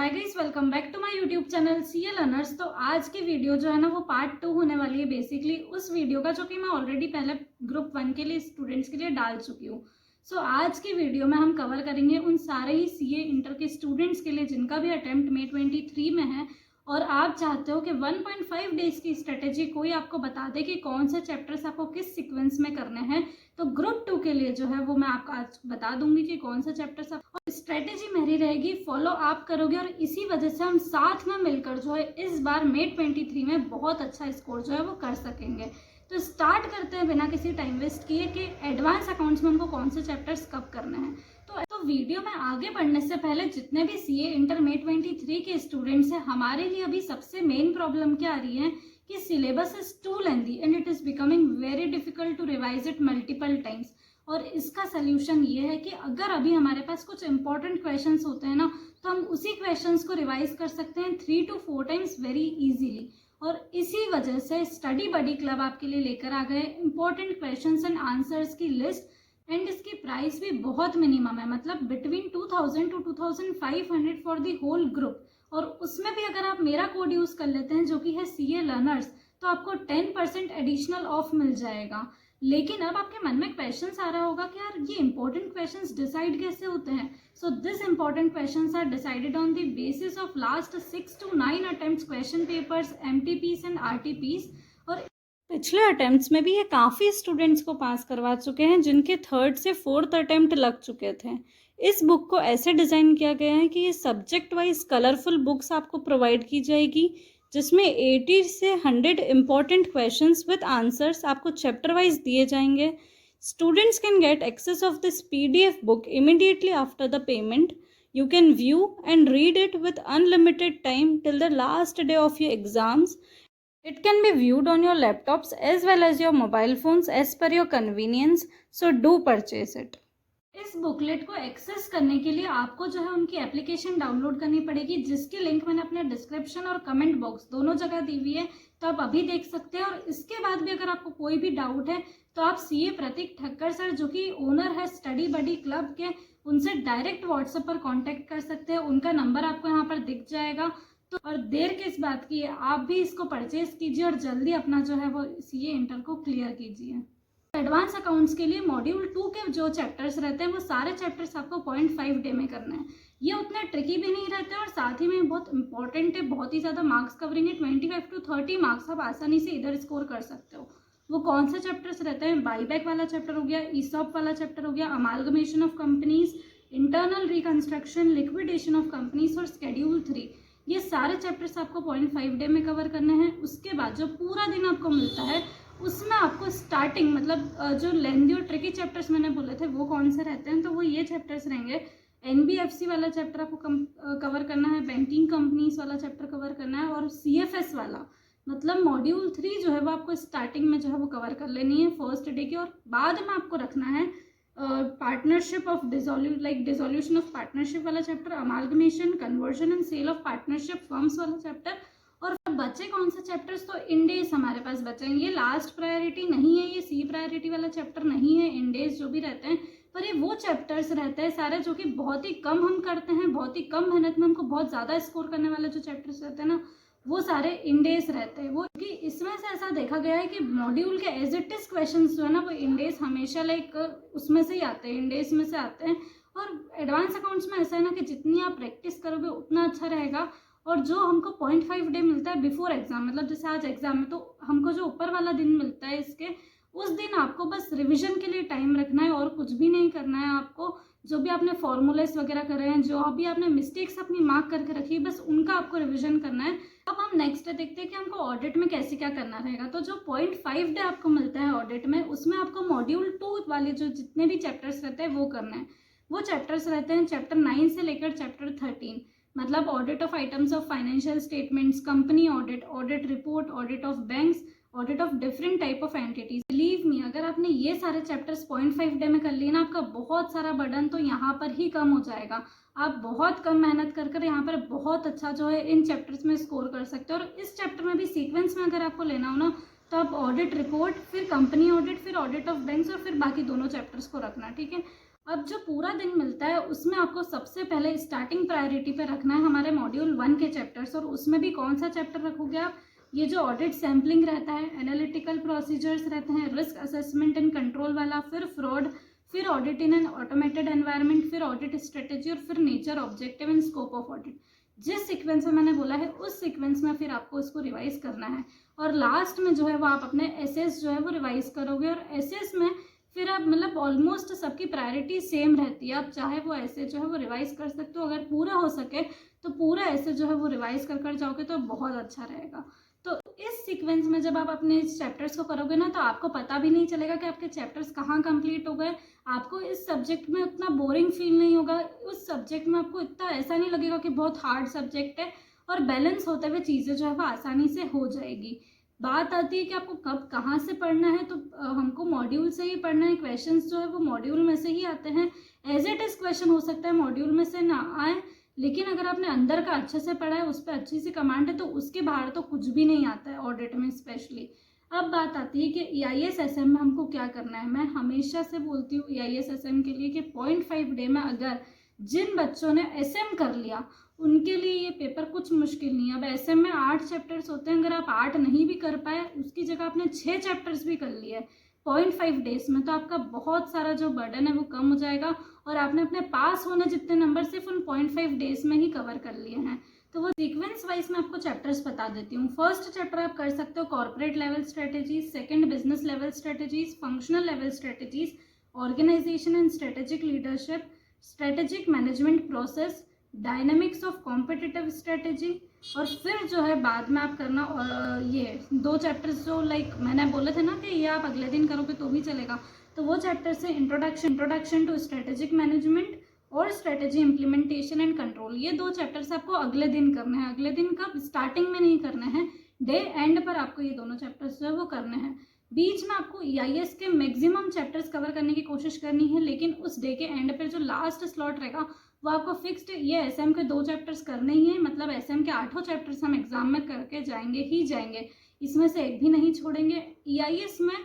Hi guys, welcome back to my YouTube channel CA learners. तो आज की video जो है ना वो पार्ट 2 होने वाली है बेसिकली उस वीडियो का जो कि मैं ऑलरेडी पहले ग्रुप 1 के लिए स्टूडेंट्स के लिए डाल चुकी हूँ। सो आज की वीडियो में हम कवर करेंगे उन सारे ही सीए इंटर के स्टूडेंट्स के लिए जिनका भी अटेम्प्ट May 23 में है और आप चाहते हो कि 1.5 डेज की स्ट्रेटेजी कोई आपको बता दे कि कौन से चैप्टर्स आपको किस सीक्वेंस में करने हैं। तो ग्रुप 2 के लिए जो है वो मैं आपको आज बता दूंगी कि कौन से चैप्टर्स आप, और स्ट्रेटेजी मेरी रहेगी फॉलो आप करोगे और इसी वजह से हम साथ में मिलकर जो है इस बार May 23 में बहुत अच्छा स्कोर जो है वो कर सकेंगे। तो स्टार्ट करते हैं बिना किसी टाइम वेस्ट किए कि एडवांस अकाउंट्स में हमको कौन से चैप्टर्स कब करने हैं। तो वीडियो में आगे बढ़ने से पहले जितने भी सीए इंटर May 23 के स्टूडेंट्स हैं, हमारे लिए अभी सबसे मेन प्रॉब्लम क्या आ रही है कि syllabus is too lengthy and it is becoming very difficult to revise it multiple times. और इसका सल्यूशन ये है कि अगर अभी हमारे पास कुछ इंपॉर्टेंट क्वेश्चंस होते हैं ना, तो हम उसी क्वेश्चंस को रिवाइज कर सकते हैं 3 to 4 टाइम्स वेरी इजीली। और इसी वजह से स्टडी बडी क्लब आपके लिए लेकर आ गए इंपॉर्टेंट क्वेश्चंस एंड आंसर्स की लिस्ट। एंड इसकी प्राइस भी बहुत मिनिमम है, मतलब between 2000 to 2500 for the whole group. और उसमें भी अगर आप मेरा कोड यूज कर लेते हैं जो कि है सीए लर्नर्स, तो आपको 10% एडिशनल ऑफ मिल जाएगा। लेकिन अब आपके मन में क्वेश्चंस आ रहा होगा कि यार ये इंपॉर्टेंट क्वेश्चंस डिसाइड कैसे होते हैं। So this important questions are decided on the basis of last 6 to 9 attempts question papers, MTPs and RTPs. और पिछले अटेम्प्ट्स में भी ये काफ़ी स्टूडेंट्स को पास करवा चुके हैं जिनके 3rd से 4th अटेम्प्ट लग चुके थे। इस बुक को ऐसे डिज़ाइन किया गया है कि ये सब्जेक्ट वाइज कलरफुल बुक्स आपको प्रोवाइड की जाएगी जिसमें 80 से 100 इम्पॉर्टेंट क्वेश्चंस विद आंसर्स आपको चैप्टर वाइज दिए जाएंगे। Students can get access of this PDF book immediately after the payment. You can view and read it with unlimited time till the last day of your exams. It can be viewed on your laptops as well as your mobile phones as per your convenience. So do purchase it. इस booklet को access करने के लिए आपको जो है उनकी application download करनी पड़ेगी, जिसकी लिंक मैंने अपने डिस्क्रिप्शन और कमेंट बॉक्स दोनों जगह दी हुई है, तो आप अभी देख सकते हैं। और इसके बाद भी अगर आपको कोई भी डाउट है तो आप सीए प्रतीक ठक्कर सर जो कि ओनर है स्टडी बडी क्लब के, उनसे डायरेक्ट व्हाट्सएप पर कॉन्टेक्ट कर सकते हैं। उनका नंबर आपको यहाँ पर दिख जाएगा। तो और देर किस बात की है, आप भी इसको परचेज कीजिए और जल्दी अपना जो है वो सीए इंटर को क्लियर कीजिए। एडवांस अकाउंट्स के लिए मॉड्यूल 2 के जो चैप्टर्स रहते हैं वो सारे चैप्टर्स आपको 0.5 डे में करना है। ये उतने ट्रिकी भी नहीं रहते और साथ ही में बहुत इंपॉर्टेंट है, बहुत ही ज़्यादा मार्क्स कवरिंग है। 25 to 30 मार्क्स आप आसानी से इधर स्कोर कर सकते हो। वो कौन से चैप्टर्स रहते हैं? बाईबैक वाला चैप्टर हो गया, ईसॉप वाला चैप्टर हो गया, amalgamation of companies, internal reconstruction, liquidation of companies और शेड्यूल 3। ये सारे चैप्टर्स आपको 0.5 डे में कवर करने हैं। उसके बाद जो पूरा दिन आपको मिलता है उसमें आपको स्टार्टिंग मतलब जो लेंथी और ट्रिकी चैप्टर्स मैंने बोले थे वो कौन से रहते हैं, तो वो ये चैप्टर्स रहेंगे। NBFC वाला चैप्टर आपको कवर करना है, बैंकिंग कंपनीज वाला चैप्टर कवर करना है, और CFS वाला मतलब मॉड्यूल 3 जो है वो आपको स्टार्टिंग में जो है वो कवर कर लेनी है फर्स्ट डे की। और बाद में आपको रखना है partnership of dissolution of partnership वाला chapter, amalgamation, conversion and sale of partnership firms वाला चैप्टर। और बचे कौन से चैप्टर्स? तो इंडेज हमारे पास बचे हैं। ये लास्ट प्रायोरिटी नहीं है, ये सी प्रायोरिटी वाला चैप्टर नहीं है। इंडेज जो भी रहते हैं, पर ये वो चैप्टर्स रहते हैं सारे जो कि बहुत ही कम हम करते हैं, बहुत ही कम मेहनत में हमको बहुत ज़्यादा स्कोर करने वाले जो चैप्टर्स रहते हैं ना, वो सारे इंडेज रहते हैं। वो कि इसमें से ऐसा देखा गया है कि मॉड्यूल के एज इट इज क्वेश्चन जो है ना वो इंडेज हमेशा उसमें से ही आते हैं, इंडेज में से आते हैं। और एडवांस अकाउंट्स में ऐसा है ना कि जितनी आप प्रैक्टिस करोगे उतना अच्छा रहेगा। और जो हमको 0.5 डे मिलता है बिफोर एग्जाम, मतलब जैसे आज एग्जाम है तो हमको जो ऊपर वाला दिन मिलता है इसके, उस दिन आपको बस रिवीजन के लिए टाइम रखना है और कुछ भी नहीं करना है। आपको जो भी आपने फॉर्मूलेस वगैरह कर रहे हैं, जो अभी आपने मिस्टेक्स अपनी मार्क करके रखी है, बस उनका आपको रिविजन करना है। अब हम नेक्स्ट देखते हैं कि हमको ऑडिट में कैसे क्या करना रहेगा। तो जो 0.5 डे आपको मिलता है ऑडिट में, उसमें आपको मॉड्यूल 2 वाले जो जितने भी चैप्टर्स रहते हैं वो करना है। वो चैप्टर्स रहते हैं चैप्टर 9 से लेकर चैप्टर 13, मतलब audit of items of financial statements, company audit, audit report, audit of banks, audit of different type of entities. Believe me, अगर आपने ये सारे चैप्टर्स 0.5 डे में कर लिए ना, आपका बहुत सारा बर्डन तो यहाँ पर ही कम हो जाएगा। आप बहुत कम मेहनत कर यहाँ पर बहुत अच्छा जो है इन चैप्टर्स में स्कोर कर सकते हो। और इस चैप्टर में भी सीक्वेंस में अगर आपको लेना हो ना, तो आप ऑडिट रिपोर्ट, फिर कंपनी ऑडिट, फिर ऑडिट ऑफ बैंक्स और फिर बाकी दोनों चैप्टर्स को रखना, ठीक है। अब जो पूरा दिन मिलता है उसमें आपको सबसे पहले स्टार्टिंग प्रायोरिटी पे रखना है हमारे मॉड्यूल 1 के चैप्टर्स। और उसमें भी कौन सा चैप्टर रखोगे आप? ये जो ऑडिट सैम्पलिंग रहता है, एनालिटिकल प्रोसीजर्स रहते हैं, रिस्क असेसमेंट एंड कंट्रोल वाला, फिर फ्रॉड, फिर audit in an automated environment, फिर ऑडिट स्ट्रेटेजी और फिर nature, objective and scope of audit. जिस सीक्वेंस में मैंने बोला है उस सीक्वेंस में फिर आपको इसको रिवाइज करना है। और लास्ट में जो है वो आप अपने एसेस जो है वो रिवाइज करोगे। और एसेस में फिर आप मतलब ऑलमोस्ट सबकी प्रायोरिटी सेम रहती है। आप चाहे वो ऐसे जो है वो रिवाइज कर सकते हो, अगर पूरा हो सके तो पूरा ऐसे जो है वो रिवाइज कर जाओगे तो बहुत अच्छा रहेगा। तो इस सीक्वेंस में जब आप अपने चैप्टर्स को करोगे ना तो आपको पता भी नहीं चलेगा कि आपके चैप्टर्स कहाँ कंप्लीट हो गए। आपको इस सब्जेक्ट में उतना बोरिंग फील नहीं होगा, उस सब्जेक्ट में आपको इतना ऐसा नहीं लगेगा कि बहुत हार्ड सब्जेक्ट है, और बैलेंस होते हुए चीज़ें जो है वो आसानी से हो जाएगी। बात आती है कि आपको कब कहाँ से पढ़ना है, तो हमको मॉड्यूल से ही पढ़ना है। क्वेश्चंस जो है वो मॉड्यूल में से ही आते हैं। एज इट इज क्वेश्चन हो सकता है मॉड्यूल में से ना आए, लेकिन अगर आपने अंदर का अच्छे से पढ़ा है, उस पर अच्छी सी कमांड है, तो उसके बाहर तो कुछ भी नहीं आता है ऑडिट में स्पेशली। अब बात आती है कि EIS-SM में हमको क्या करना है। मैं हमेशा से बोलती हूँ EIS-SM के लिए कि 0.5 डे में अगर जिन बच्चों ने SM कर लिया उनके लिए ये पेपर कुछ मुश्किल नहीं है। अब SM में 8 चैप्टर्स होते हैं, अगर आप 8 नहीं भी कर पाए उसकी जगह आपने 6 चैप्टर्स भी कर लिए 0.5 डेज में, तो आपका बहुत सारा जो बर्डन है वो कम हो जाएगा और आपने अपने पास होने जितने नंबर सिर्फ उन 0.5 डेज में ही कवर कर लिए हैं। तो वो सीक्वेंस वाइज मैं आपको चैप्टर्स बता देती हूँ। फर्स्ट चैप्टर आप कर सकते हो corporate level strategies, second business level strategies, functional level strategies, organisation and strategic leadership, strategic management process, dynamics of competitive strategy. और फिर जो है बाद में आप करना ये 2 चैप्टर्स जो लाइक मैंने बोले थे ना कि ये आप अगले दिन करोगे तो भी चलेगा, तो वो चैप्टर से इंट्रोडक्शन टू स्ट्रेटेजिक मैनेजमेंट और स्ट्रेटेजी इम्प्लीमेंटेशन एंड कंट्रोल। ये 2 चैप्टर्स आपको अगले दिन करने हैं। अगले दिन कब? स्टार्टिंग में नहीं करने हैं, डे एंड पर आपको ये दोनों चैप्टर्स जो है वो करने हैं। बीच में आपको EIS के मैक्सिमम चैप्टर्स कवर करने की कोशिश करनी है, लेकिन उस डे के एंड पर जो लास्ट स्लॉट रहेगा वो आपको फिक्स्ड ये SM के 2 चैप्टर्स करने ही है। मतलब SM के 8 चैप्टर्स हम एग्जाम में करके जाएंगे ही जाएंगे, इसमें से एक भी नहीं छोड़ेंगे। EIS में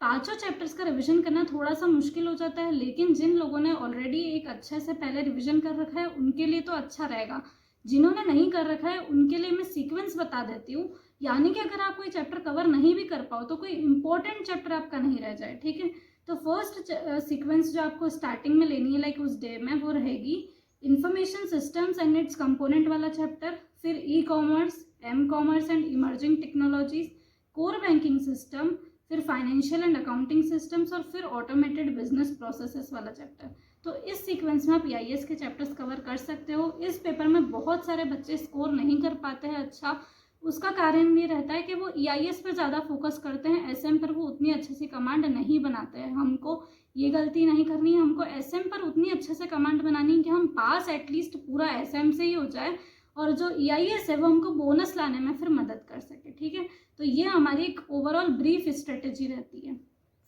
5 चैप्टर्स का रिवीजन करना थोड़ा सा मुश्किल हो जाता है, लेकिन जिन लोगों ने ऑलरेडी एक अच्छे से पहले रिवीजन कर रखा है उनके लिए तो अच्छा रहेगा। जिन्होंने नहीं कर रखा है उनके लिए मैं सीक्वेंस बता देती हूँ, यानी कि अगर आप कोई चैप्टर कवर नहीं भी कर पाओ तो कोई इंपॉर्टेंट चैप्टर आपका नहीं रह जाए, ठीक है। तो फर्स्ट सीक्वेंस जो आपको स्टार्टिंग में लेनी है लाइक उस डे में, वो रहेगी information systems and its component वाला चैप्टर, फिर e-commerce, m-commerce and emerging technologies, core banking system, फिर फाइनेंशियल एंड अकाउंटिंग सिस्टम्स, और फिर ऑटोमेटेड बिजनेस प्रोसेसेस वाला चैप्टर। तो इस सीक्वेंस में आप EIS के चैप्टर्स कवर कर सकते हो। इस पेपर में बहुत सारे बच्चे स्कोर नहीं कर पाते हैं अच्छा, उसका कारण ये रहता है कि वो EIS पर ज़्यादा फोकस करते हैं, SM पर वो उतनी अच्छी सी कमांड नहीं बनाते हैं। हमको ये गलती नहीं करनी है, हमको SM पर उतनी अच्छे से कमांड बनानी है कि हम पास एटलीस्ट पूरा SM से ही हो जाए, और जो EIS है वो हमको बोनस लाने में फिर मदद कर सके, ठीक है। तो ये हमारी एक ओवरऑल ब्रीफ स्ट्रेटेजी रहती है।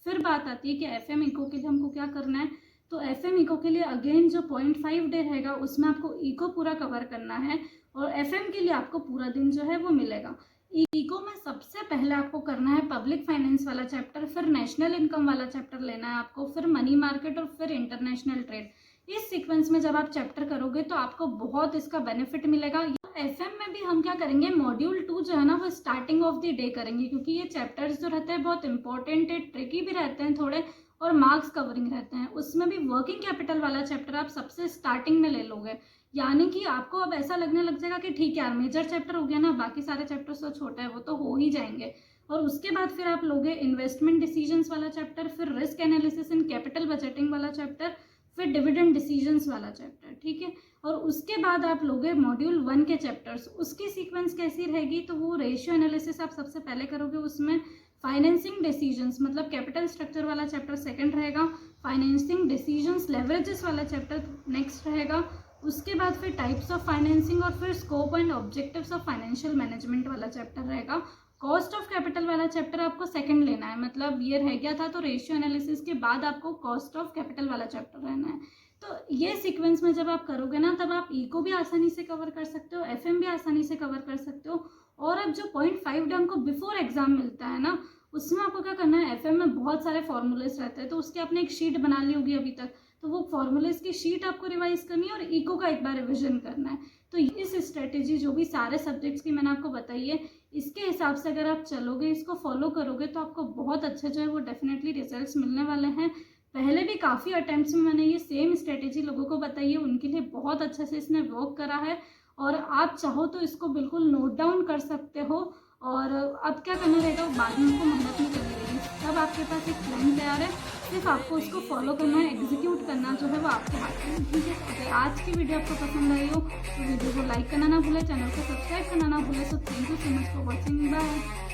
फिर बात आती है कि FM इको के लिए हमको क्या करना है। तो FM इको के लिए अगेन जो 0.5 डे रहेगा उसमें आपको इको पूरा कवर करना है, और FM के लिए आपको पूरा दिन जो है वो मिलेगा। इको में सबसे पहले आपको करना है पब्लिक फाइनेंस वाला चैप्टर, फिर नेशनल इनकम वाला चैप्टर लेना है आपको, फिर मनी मार्केट और फिर इंटरनेशनल ट्रेड। इस सीक्वेंस में जब आप चैप्टर करोगे तो आपको बहुत इसका बेनिफिट मिलेगा। FM में भी हम क्या करेंगे, मॉड्यूल 2 जो है ना वो स्टार्टिंग ऑफ द डे करेंगे, क्योंकि ये चैप्टर्स जो रहते हैं बहुत इंपॉर्टेंट है, ट्रिकी भी रहते हैं थोड़े, और मार्क्स कवरिंग रहते हैं। उसमें भी वर्किंग कैपिटल वाला चैप्टर आप सबसे स्टार्टिंग में ले लोगे, यानी कि आपको अब ऐसा लगने लग जाएगा कि ठीक है यार मेजर चैप्टर हो गया ना, बाकी सारे चैप्टर्स तो छोटा है वो तो हो ही जाएंगे। और उसके बाद फिर आप लोगे इन्वेस्टमेंट डिसीजंस वाला चैप्टर, फिर risk analysis and capital budgeting वाला चैप्टर, फिर डिविडेंड डिसीजंस वाला चैप्टर, ठीक है। और उसके बाद आप लोगे मॉड्यूल 1 के चैप्टर्स। उसकी सीक्वेंस कैसी रहेगी, तो वो रेशियो एनालिसिस आप सबसे पहले करोगे, उसमें फाइनेंसिंग डिसीजंस मतलब कैपिटल स्ट्रक्चर वाला चैप्टर सेकंड रहेगा, फाइनेंसिंग डिसीजंस लेवरेजेस वाला चैप्टर नेक्स्ट रहेगा। उसके बाद फिर टाइप्स ऑफ फाइनेंसिंग और फिर scope and objectives of financial management वाला चैप्टर रहेगा। कॉस्ट ऑफ कैपिटल वाला चैप्टर आपको सेकंड लेना है, मतलब ये रह गया था, तो रेशियो एनालिसिस के बाद आपको कॉस्ट ऑफ कैपिटल वाला चैप्टर रहना है। तो ये सीक्वेंस में जब आप करोगे ना तब आप इको भी आसानी से कवर कर सकते हो, FM भी आसानी से कवर कर सकते हो। और अब जो 0.5 डे हमको बिफोर एग्जाम मिलता है ना, उसमें आपको क्या करना है, FM में बहुत सारे फॉर्मूलेस रहते हैं, तो उसकी आपने एक शीट बना ली होगी अभी तक, तो वो फॉर्मूलेस की शीट आपको रिवाइज करनी है और इको का एक बार रिविजन करना है। तो इस स्ट्रेटेजी जो भी सारे सब्जेक्ट्स की मैंने आपको बताई है, इसके हिसाब से अगर आप चलोगे, इसको फॉलो करोगे, तो आपको बहुत अच्छे जो है वो डेफिनेटली रिजल्ट्स मिलने वाले हैं। पहले भी काफ़ी अटेम्प्ट्स में मैंने ये सेम स्ट्रेटेजी लोगों को बताई है, उनके लिए बहुत अच्छे से इसने वर्क करा है और आप चाहो तो इसको बिल्कुल नोट डाउन कर सकते हो। और अब क्या करना रहेगा, वो बाद में उनको मेहनत नहीं करनी रहेगी। तब आपके पास एक प्लान तैयार है, सिर्फ आपको उसको फॉलो करना है, एग्जीक्यूट करना जो है वो आपके हाथ में। ठीक है, अगर आज की वीडियो आपको पसंद आई हो तो वीडियो को लाइक करना ना भूलें, चैनल को सब्सक्राइब करना ना भूलें। So thank you so much for watching, bye.